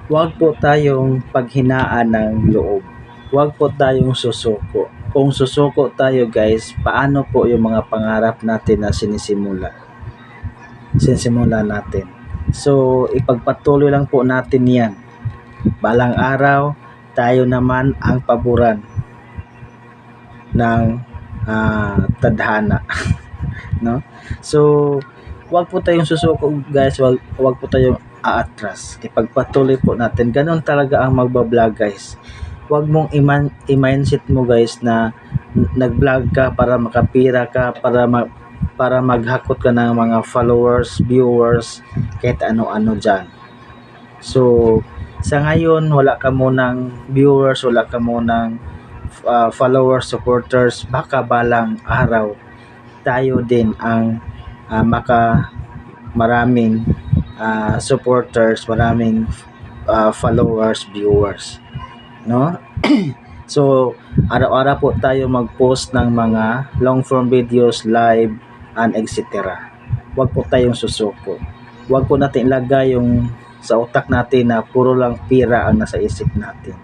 Wag po tayong paghinaan ng loob. Wag po tayong susuko. Kung susuko tayo guys, paano po yung mga pangarap natin na sinisimula natin? So, ipagpatuloy lang po natin yan. Balang araw, tayo naman ang paboran ng tadhana. No? So, wag po tayong susuko guys, wag po tayong aatras. Ipagpatuloy po natin. Ganon talaga ang magbablog guys. Wag mong i-mindset mo guys na nag-vlog ka para makapira ka, para maghakot ka ng mga followers, viewers, kahit ano-ano dyan. So, sa ngayon, wala ka munang viewers, wala ka munang followers, supporters, baka balang araw tayo din ang maraming supporters, maraming followers, viewers, no? So, araw-araw po tayo mag-post ng mga long form videos, live, and etc. Huwag po tayong susuko. Huwag po natin ilagay yung sa utak natin na puro lang pira ang nasa isip natin.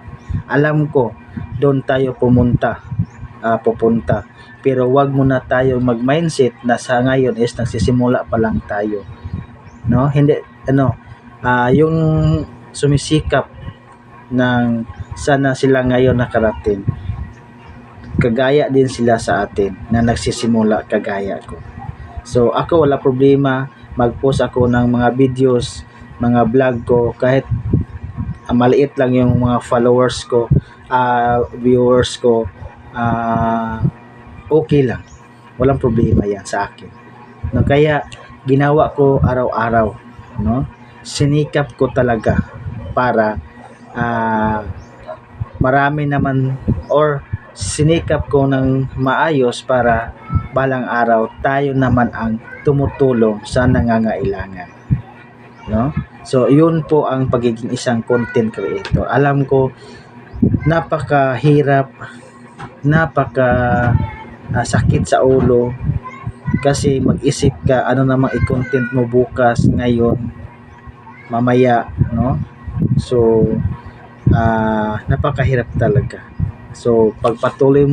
Alam ko, doon tayo pupunta. Pero wag muna tayo mag-mindset na sa ngayon is nagsisimula pa lang tayo. No? Hindi, yung sumisikap ng sana sila ngayon nakarating. Kagaya din sila sa atin na nagsisimula kagaya ko. So ako wala problema, mag-post ako ng mga videos, mga vlog ko kahit maliit lang yung mga followers ko, viewers ko, okay lang. Walang problema yan sa akin. No, kaya ginawa ko araw-araw, no? Sinikap ko talaga para marami naman or sinikap ko ng maayos para balang araw tayo naman ang tumutulong sa nangangailangan, no? So yun po ang pagiging isang content creator. Alam ko napakahirap, sakit sa ulo kasi mag-isip ka ano namang i-content mo bukas, ngayon, mamaya, no? So napakahirap talaga. So pagpatuloy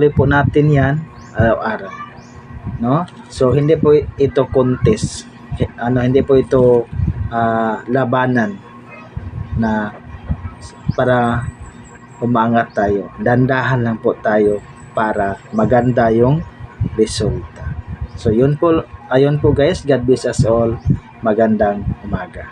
po natin 'yan araw-araw, no? So hindi po ito contest. Hindi po ito labanan na para umangat tayo. Dandahan lang po tayo para maganda yung resulta. So ayun po guys, God bless us all. Magandang umaga.